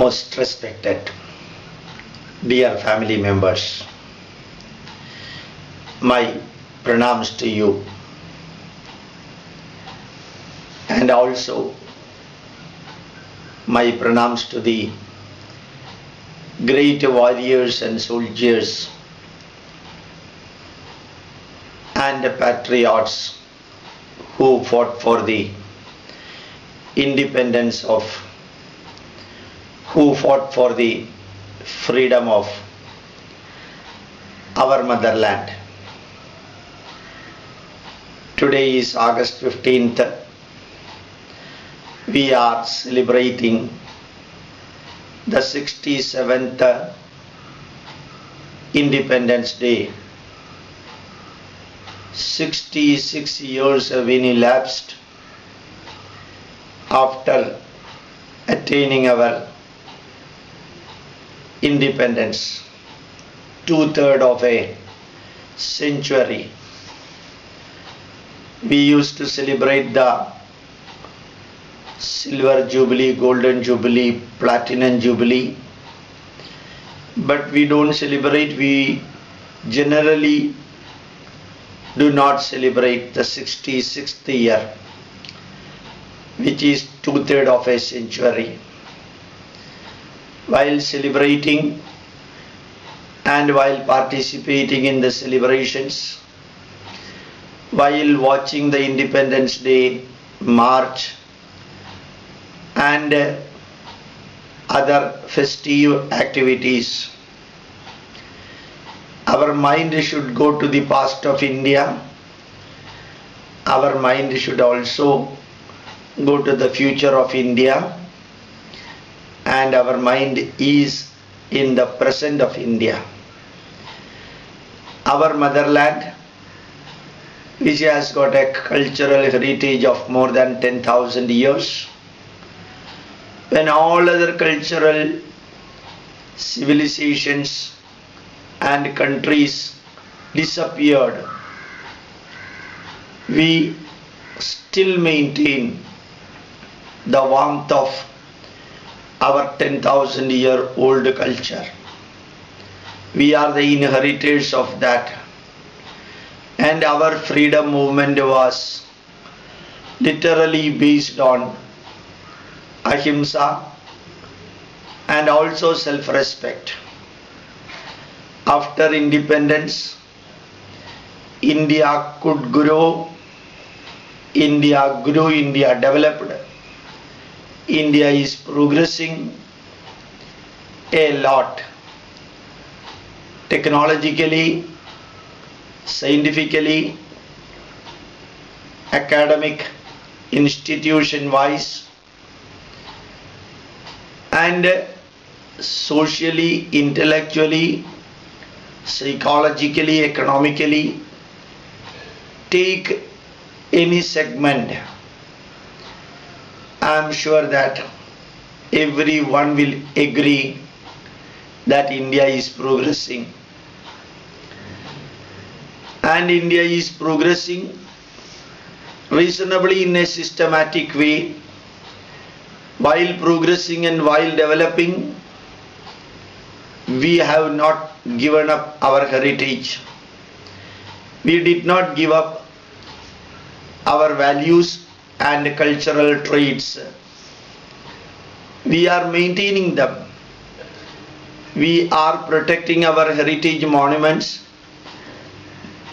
Most respected, dear family members, my pranams to you, and also my pranams to the great warriors and soldiers and patriots who fought for the independence of, who fought for the freedom of our motherland. Today is August 15th. We are celebrating the 67th Independence Day. 66 years have been elapsed after attaining our independence, 2/3 of a century. We used to celebrate the silver jubilee, golden jubilee, platinum jubilee, but we don't celebrate, we generally do not celebrate the 66th year, which is 2/3 of a century. While celebrating and while participating in the celebrations, while watching the Independence Day march and other festive activities, our mind should go to the past of India. Our mind should also go to the future of India, and our mind is in the present of India. Our motherland, which has got a cultural heritage of more than 10,000 years, when all other cultural civilizations and countries disappeared, we still maintain the warmth of our 10,000-year-old culture. We are the inheritors of that, and our freedom movement was literally based on ahimsa and also self-respect. After independence, India could grow, India grew, India developed. India is progressing a lot, technologically, scientifically, academic, institution-wise, and socially, intellectually, psychologically, economically. Take any segment, I am sure that everyone will agree that India is progressing. And India is progressing reasonably in a systematic way. While progressing and while developing, we have not given up our heritage. We did not give up our values and cultural traits. We are maintaining them. We are protecting our heritage monuments.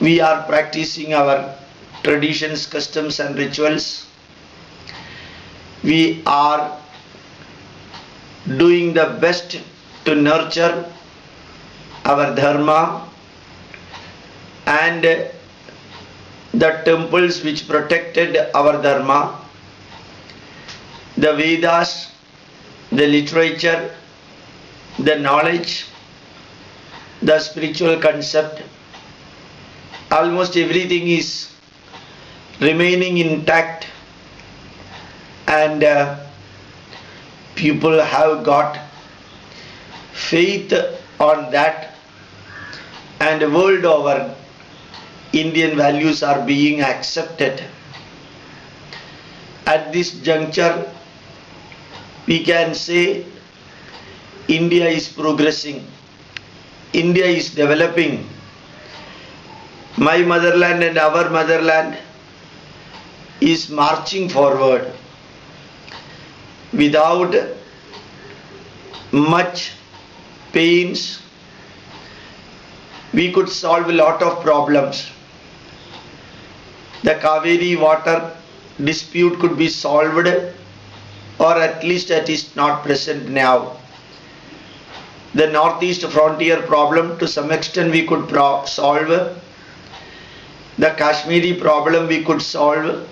We are practicing our traditions, customs and rituals. We are doing the best to nurture our dharma and the temples which protected our dharma, the Vedas, the literature, the knowledge, the spiritual concept. Almost everything is remaining intact, and people have got faith on that, and world over Indian values are being accepted. At this juncture, we can say India is progressing. India is developing. My motherland and our motherland is marching forward without much pains. We could solve a lot of problems. The Kaveri water dispute could be solved, or at least it is not present now. The northeast frontier problem to some extent we could solve. The Kashmiri problem we could solve,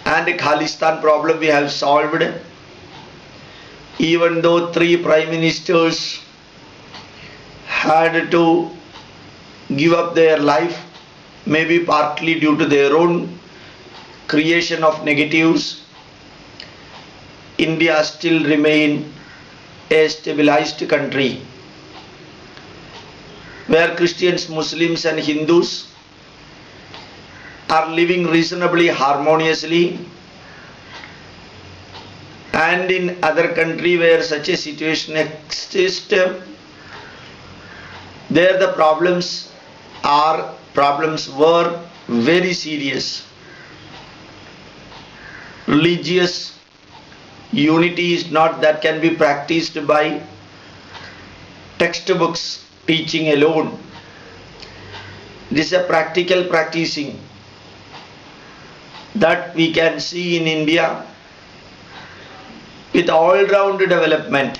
and the Khalistan problem we have solved. Even though 3 prime ministers had to give up their life, maybe partly due to their own creation of negatives, India still remain a stabilized country where Christians, Muslims and Hindus are living reasonably harmoniously. And in other country where such a situation exists, there the problems were very serious. Religious unity is not that can be practiced by textbooks teaching alone. This is a practical practicing that we can see in India with all-round development.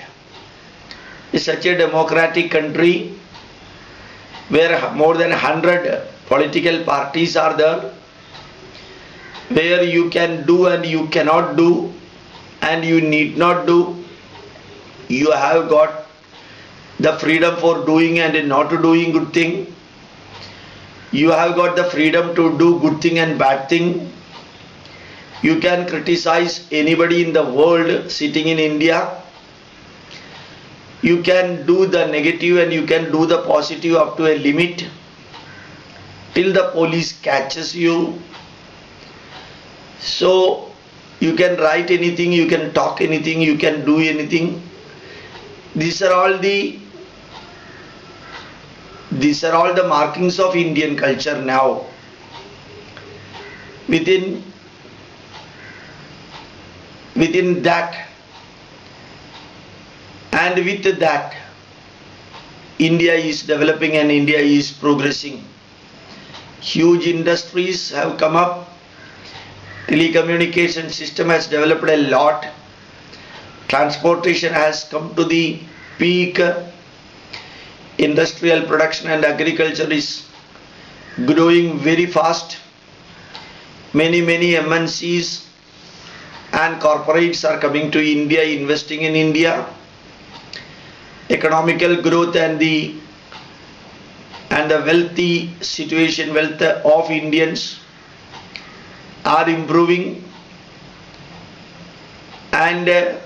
It's such a democratic country where more than 100 political parties are there, where you can do and you cannot do and you need not do. You have got the freedom for doing and not doing good thing. You have got the freedom to do good thing and bad thing. You can criticize anybody in the world sitting in India. You can do the negative and you can do the positive up to a limit till the police catches you. So you can write anything, you can talk anything, you can do anything. These are all the markings of Indian culture now. Within that and with that, India is developing and India is progressing. Huge industries have come up. Telecommunication system has developed a lot. Transportation has come to the peak. Industrial production and agriculture is growing very fast. Many MNCs and corporates are coming to India, investing in India. Economical growth and the wealthy situation, wealth of Indians are improving, and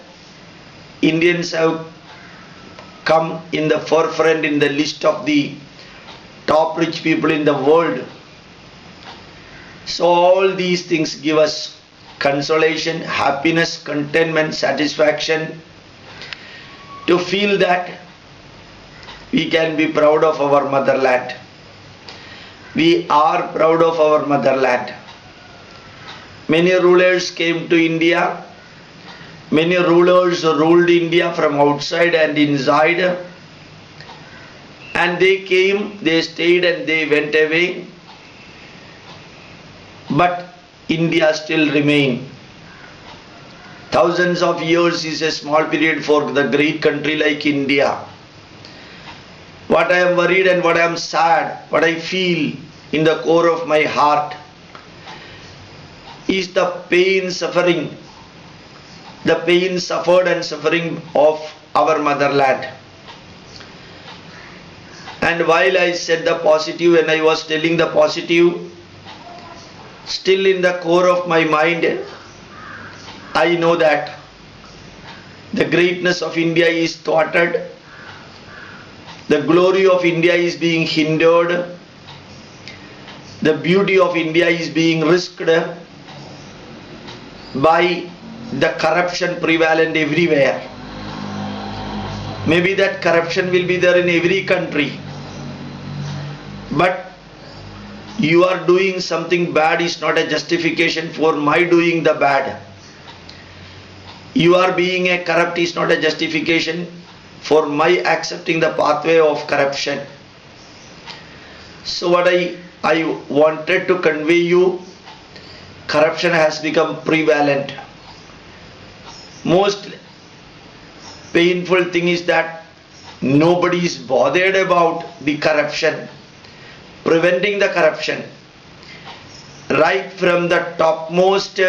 Indians have come in the forefront in the list of the top rich people in the world. So all these things give us consolation, happiness, contentment, satisfaction to feel that we can be proud of our motherland. We are proud of our motherland. Many rulers came to India. Many rulers ruled India from outside and inside. And they came, they stayed and they went away. But India still remained. Thousands of years is a small period for the great country like India. What I am worried and what I am sad, what I feel in the core of my heart is the pain, suffering, the pain suffered and suffering of our motherland. And while I said the positive and I was telling the positive, still in the core of my mind, I know that the greatness of India is thwarted, the glory of India is being hindered, the beauty of India is being risked by the corruption prevalent everywhere. Maybe that corruption will be there in every country. But you are doing something bad is not a justification for my doing the bad. You are being a corrupt is not a justification for my accepting the pathway of corruption. So what I wanted to convey you, corruption has become prevalent. Most painful thing is that nobody is bothered about the corruption, preventing the corruption. Right from the topmost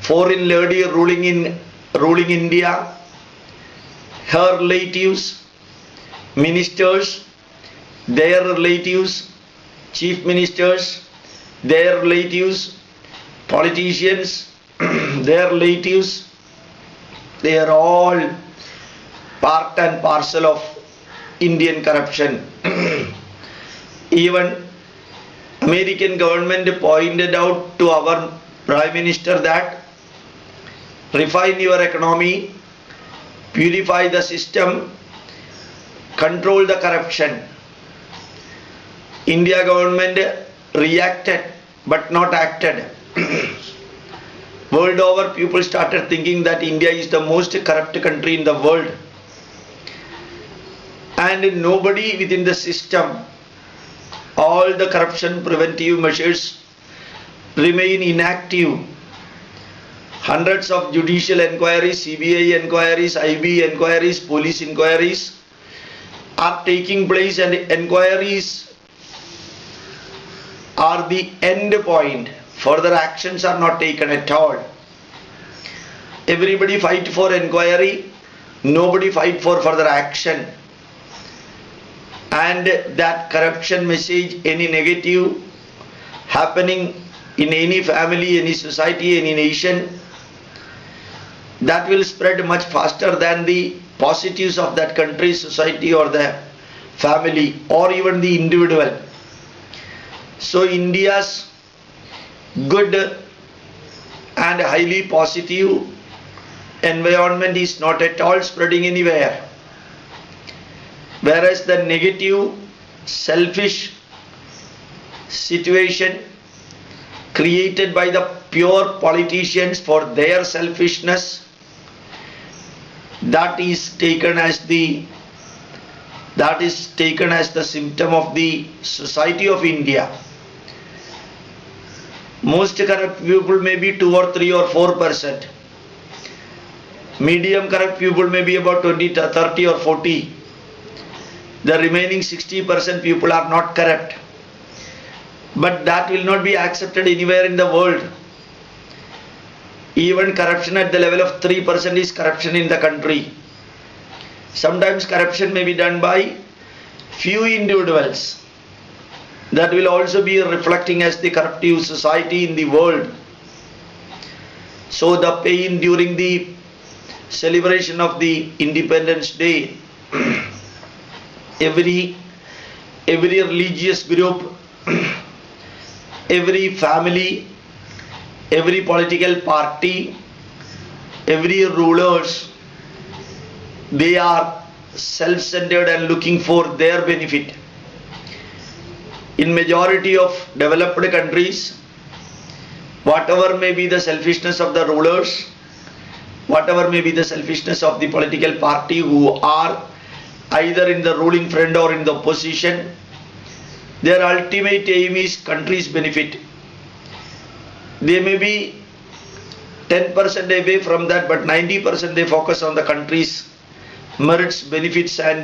foreign lady ruling India, her relatives, ministers, their relatives, chief ministers, their relatives, politicians, their relatives, they are all part and parcel of Indian corruption. Even American government pointed out to our Prime Minister that refine your economy, purify the system, control the corruption. India government reacted but not acted. World over, people started thinking that India is the most corrupt country in the world. And nobody within the system, all the corruption preventive measures remain inactive. Hundreds of judicial inquiries, CBI inquiries, IB inquiries, police inquiries are taking place, and inquiries are the end point. Further actions are not taken at all. Everybody fight for inquiry, nobody fight for further action. And that corruption message, any negative happening in any family, any society, any nation, that will spread much faster than the positives of that country, society or the family or even the individual. So India's good and highly positive environment is not at all spreading anywhere. Whereas the negative, selfish situation created by the pure politicians for their selfishness, that is taken as the symptom of the society of India. Most corrupt people may be 2 or 3 or 4%. Medium corrupt people may be about 20, 30 or 40. The remaining 60% people are not corrupt. But that will not be accepted anywhere in the world. Even corruption at the level of 3% is corruption in the country. Sometimes corruption may be done by few individuals. That will also be reflecting as the corruptive society in the world. So the pain during the celebration of the Independence Day, every religious group, every family, every political party, every rulers, they are self-centered and looking for their benefit. In majority of developed countries, whatever may be the selfishness of the rulers, whatever may be the selfishness of the political party who are either in the ruling front or in the opposition, their ultimate aim is country's benefit. They may be 10% away from that, but 90% they focus on the country's merits, benefits and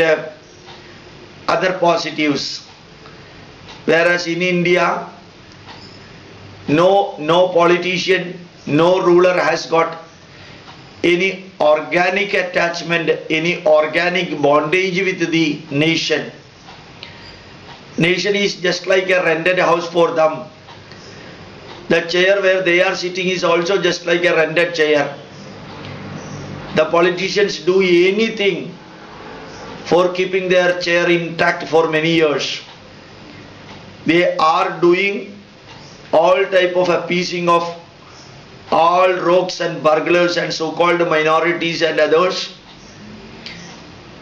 other positives. Whereas in India, no politician, no ruler has got any organic attachment, any organic bondage with the nation. Nation is just like a rented house for them. The chair where they are sitting is also just like a rented chair. The politicians do anything for keeping their chair intact for many years. They are doing all type of appeasing of all rogues and burglars and so-called minorities and others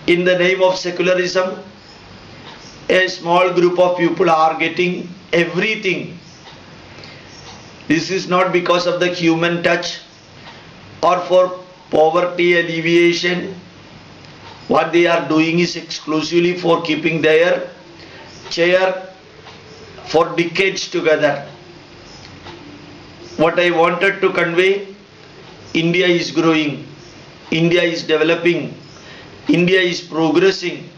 In the name of secularism, a small group of people are getting everything. This is not because of the human touch or for poverty alleviation. What they are doing is exclusively for keeping their chair for decades together. What I wanted to convey, India is growing, India is developing, India is progressing,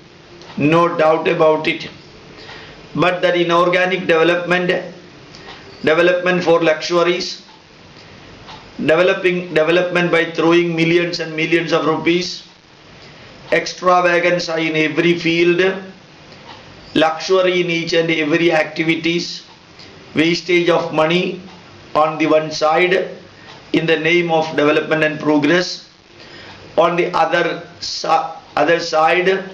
no doubt about it. But that inorganic development for luxuries, development by throwing millions and millions of rupees, extravagance in every field, luxury in each and every activities, wastage of money on the one side in the name of development and progress, on the other side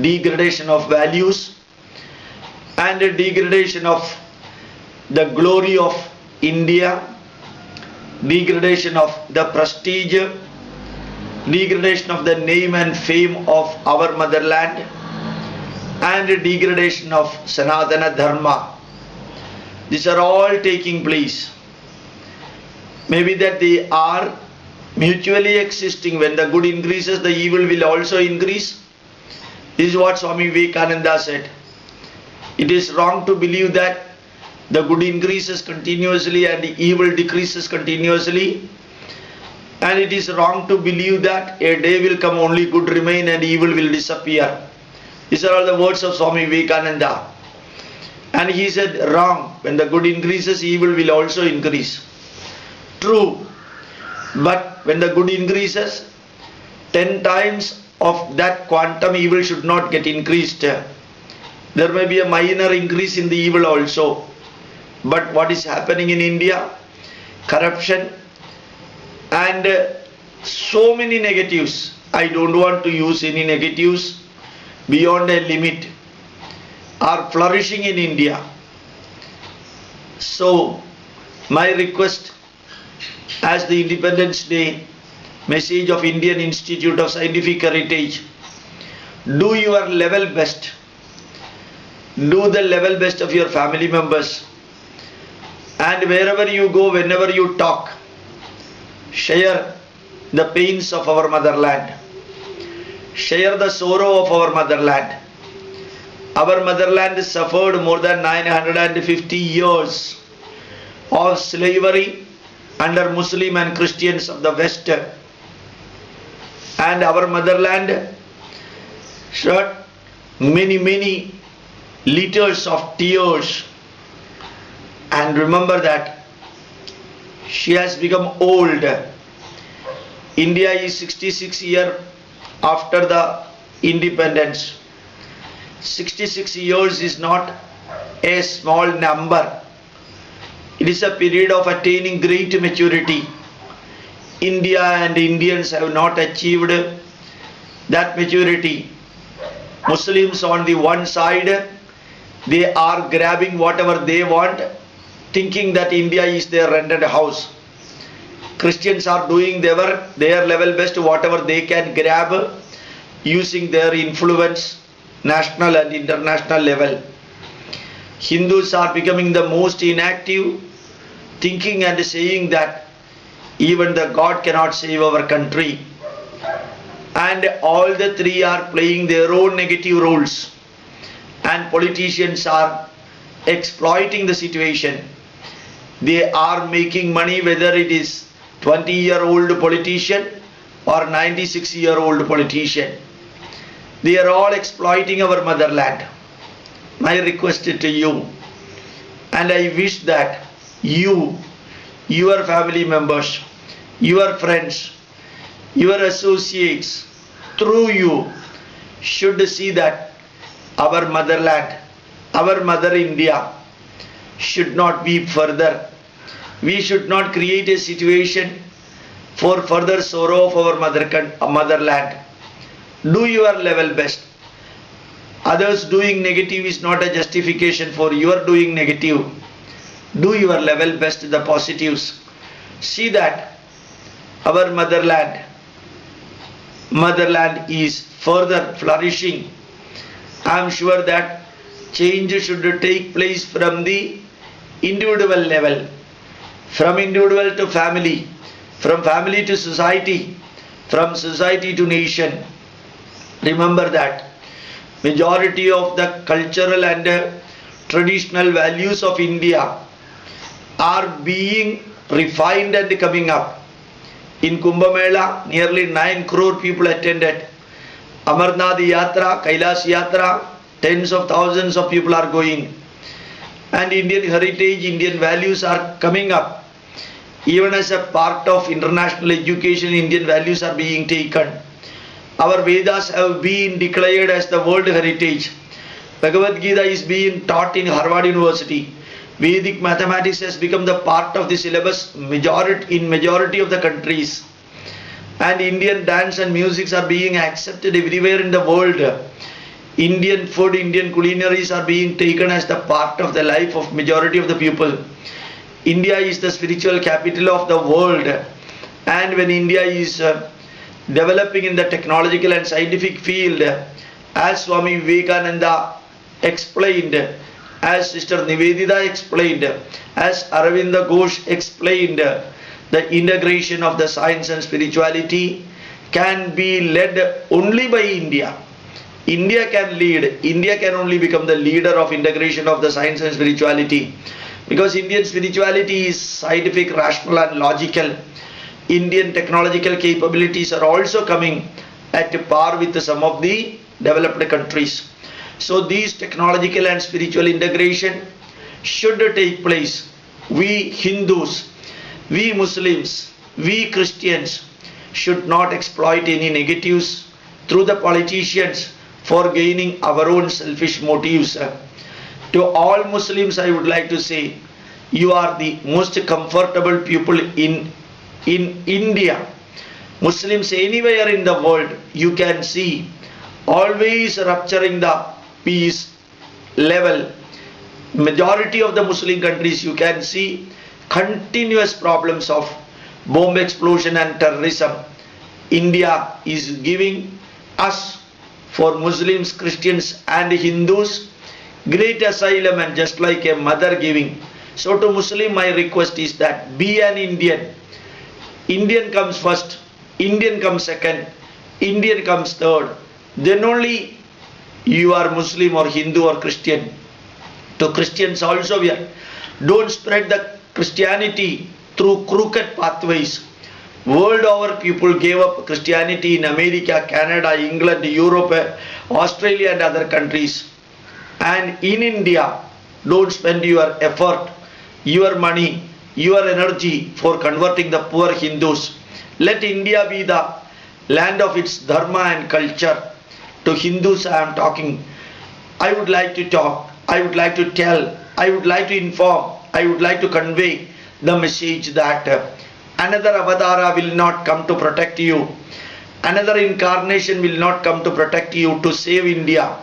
degradation of values and degradation of the glory of India, degradation of the prestige, degradation of the name and fame of our motherland, and degradation of Sanatana Dharma. These are all taking place. Maybe that they are mutually existing. When the good increases, the evil will also increase. This is what Swami Vivekananda said. It is wrong to believe that the good increases continuously and the evil decreases continuously. And it is wrong to believe that a day will come only good remain and evil will disappear. These are all the words of Swami Vivekananda. And he said wrong. When the good increases, evil will also increase. True. But when the good increases, 10 times of that quantum evil should not get increased. There may be a minor increase in the evil also. But what is happening in India? Corruption and so many negatives. I don't want to use any negatives beyond a limit are flourishing in India. So my request as the Independence Day message of Indian Institute of Scientific Heritage, do your level best. Do the level best of your family members. And wherever you go, whenever you talk, share the pains of our motherland. Share the sorrow of our motherland. Our motherland suffered more than 950 years of slavery under Muslim and Christians of the West. And our motherland shed many liters of tears. And remember that she has become old. India is 66 years after the independence. 66 years is not a small number. It is a period of attaining great maturity. India and Indians have not achieved that maturity. Muslims on the one side, they are grabbing whatever they want, thinking that India is their rented house. Christians are doing their level best, whatever they can grab, using their influence, national and international level. Hindus are becoming the most inactive, thinking and saying that even the God cannot save our country. And all the three are playing their own negative roles. And politicians are exploiting the situation. They are making money, whether it is 20-year-old politician or 96-year-old politician. They are all exploiting our motherland. My request to you, and I wish that you, your family members, your friends, your associates, through you, should see that our motherland, our mother India, should not weep further. We should not create a situation for further sorrow of our motherland. Do your level best. Others doing negative is not a justification for your doing negative. Do your level best, the positives. See that our motherland, motherland is further flourishing. I am sure that change should take place from the individual level, from individual to family, from family to society, from society to nation. Remember that majority of the cultural and traditional values of India are being refined and coming up. In Kumbh Mela, nearly 9 crore people attended. Amarnath Yatra, Kailash Yatra, tens of thousands of people are going. And Indian heritage, Indian values are coming up. Even as a part of international education, Indian values are being taken. Our Vedas have been declared as the world heritage. Bhagavad Gita is being taught in Harvard University. Vedic mathematics has become the part of the syllabus in majority of the countries. And Indian dance and music are being accepted everywhere in the world. Indian food, Indian culinaries are being taken as the part of the life of majority of the people. India is the spiritual capital of the world. And when India is developing in the technological and scientific field, as Swami Vivekananda explained, as Sister Nivedita explained, as Aravinda Ghosh explained, the integration of the science and spirituality can be led only by India. India can lead. India can only become the leader of integration of the science and spirituality, because Indian spirituality is scientific, rational and logical. Indian technological capabilities are also coming at par with some of the developed countries. So these technological and spiritual integration should take place. We Hindus, we Muslims, we Christians should not exploit any negatives through the politicians for gaining our own selfish motives. To all Muslims I would like to say, you are the most comfortable people in India. Muslims anywhere in the world you can see always rupturing the peace level. Majority of the Muslim countries you can see continuous problems of bomb explosion and terrorism. India is giving us, for Muslims, Christians and Hindus, great asylum, and just like a mother giving. So to Muslim my request is that be an Indian. Indian comes first, Indian comes second, Indian comes third. Then only you are Muslim or Hindu or Christian. To Christians also we are. Don't spread the Christianity through crooked pathways. World over people gave up Christianity in America, Canada, England, Europe, Australia and other countries. And in India, don't spend your effort, your money, your energy for converting the poor Hindus. Let India be the land of its dharma and culture. To Hindus I am talking. I would like to talk, I would like to tell, I would like to inform, I would like to convey the message that another avatara will not come to protect you. Another incarnation will not come to protect you, to save India.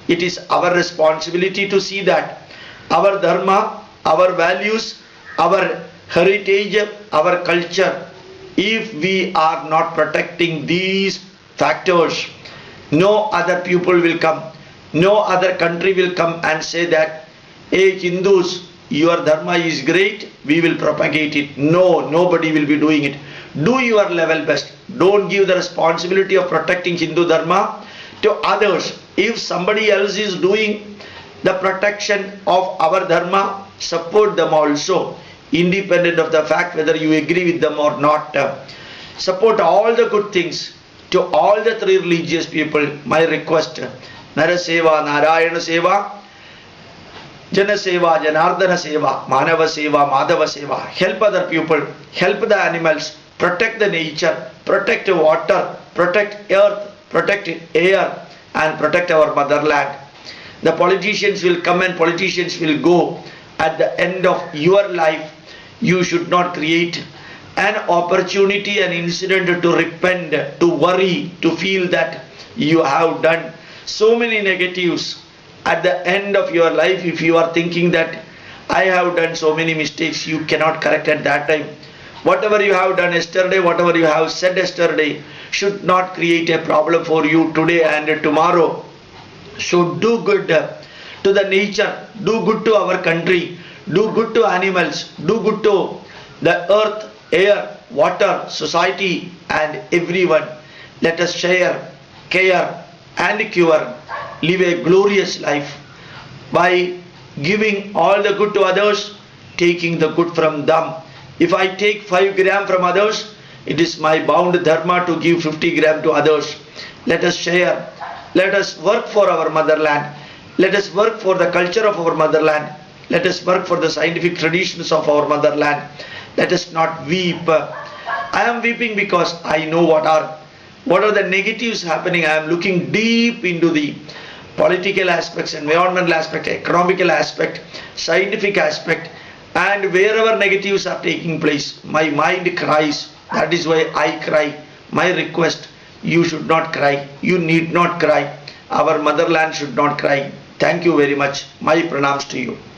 It is our responsibility to see that our dharma, our values, our heritage, our culture, if we are not protecting these factors, no other people will come, no other country will come and say that, hey Hindus, your dharma is great, we will propagate it. No, nobody will be doing it. Do your level best. Don't give the responsibility of protecting Hindu dharma to others. If somebody else is doing the protection of our dharma, support them also, independent of the fact whether you agree with them or not. Support all the good things. To all the three religious people, my request, Naraseva, Narayana Seva, Jana Seva, Janardana Seva, Manava Seva, Madhava Seva. Help other people, help the animals, protect the nature, protect water, protect earth, protect air, and protect our motherland. The politicians will come and politicians will go. At the end of your life, you should not create an opportunity, an incident to repent, to worry, to feel that you have done so many negatives. At the end of your life, if you are thinking that I have done so many mistakes, you cannot correct at that time. Whatever you have done yesterday, whatever you have said yesterday should not create a problem for you today and tomorrow. So do good to the nature, do good to our country, do good to animals, do good to the earth, air, water, society and everyone. Let us share, care and cure, live a glorious life by giving all the good to others, taking the good from them. If I take 5 gram from others, it is my bound dharma to give 50 gram to others. Let us share. Let us work for our motherland. Let us work for the culture of our motherland. Let us work for the scientific traditions of our motherland. Let us not weep. I am weeping because I know what are the negatives happening. I am looking deep into the political aspects, environmental aspect, economical aspect, scientific aspect, and wherever negatives are taking place, my mind cries. That is why I cry. My request, you should not cry. You need not cry. Our motherland should not cry. Thank you very much. My pranams to you.